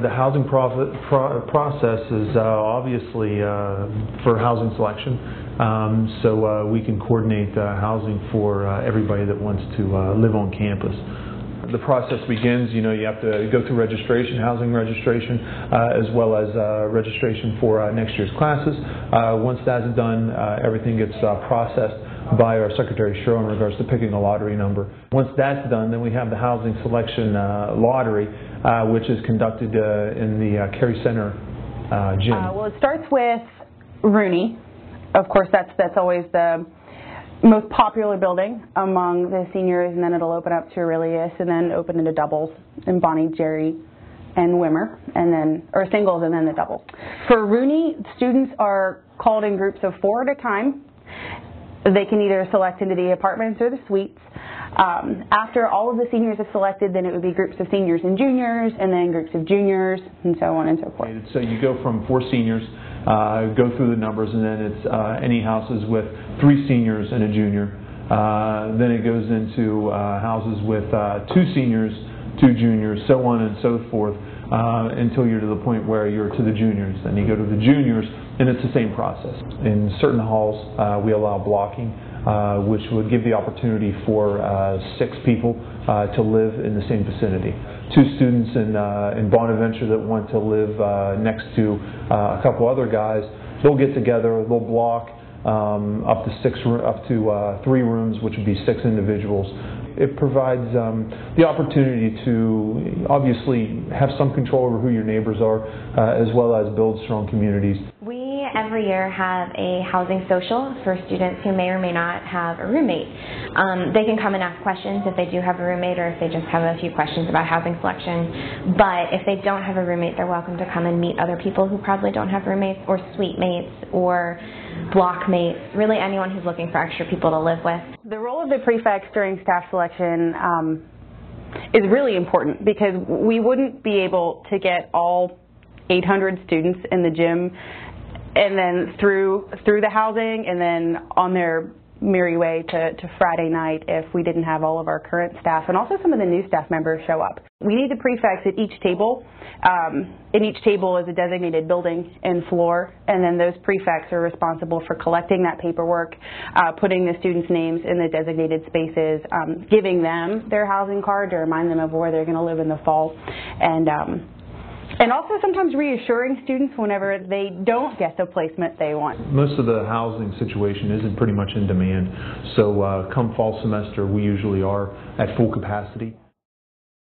The housing process is obviously for housing selection, so we can coordinate housing for everybody that wants to live on campus. The process begins, you have to go through registration, housing registration, as well as registration for next year's classes. Once that's done, everything gets processed by our Secretary Sherrill in regards to picking a lottery number. Once that's done, then we have the housing selection lottery, which is conducted in the Carey Center gym. Well, it starts with Rooney. Of course, that's always the most popular building among the seniors, and then it'll open up to Aurelius, and then open into doubles in Bonnie, Jerry, and Wimmer, and then or singles, and then the double. For Rooney, students are called in groups of 4 at a time. They can either select into the apartments or the suites. After all of the seniors have selected, then it would be groups of seniors and juniors, and then groups of juniors, and so on and so forth. So you go from 4 seniors, go through the numbers, and then it's any houses with 3 seniors and a junior. Then it goes into houses with 2 seniors, 2 juniors, so on and so forth, until you're to the point where you're to the juniors. Then you go to the juniors, and it's the same process. In certain halls, we allow blocking, which would give the opportunity for 6 people to live in the same vicinity. 2 students in Bonaventure that want to live next to a couple other guys, they'll get together, they'll block up to 3 rooms, which would be 6 individuals. It provides the opportunity to obviously have some control over who your neighbors are, as well as build strong communities. We every year have a housing social for students who may or may not have a roommate. They can come and ask questions if they do have a roommate, or if they just have a few questions about housing selection. But if they don't have a roommate, they're welcome to come and meet other people who probably don't have roommates, or suite mates, or block mates, really anyone who's looking for extra people to live with. The role of the prefects during staff selection is really important, because we wouldn't be able to get all 800 students in the gym and then through the housing and then on their merry way to Friday night if we didn't have all of our current staff and also some of the new staff members show up. We need the prefects at each table. In each table is a designated building and floor, and then those prefects are responsible for collecting that paperwork, putting the students' names in the designated spaces, giving them their housing card to remind them of where they're going to live in the fall, and also sometimes reassuring students whenever they don't get the placement they want. Most of the housing situation isn't pretty much in demand, so come fall semester we usually are at full capacity.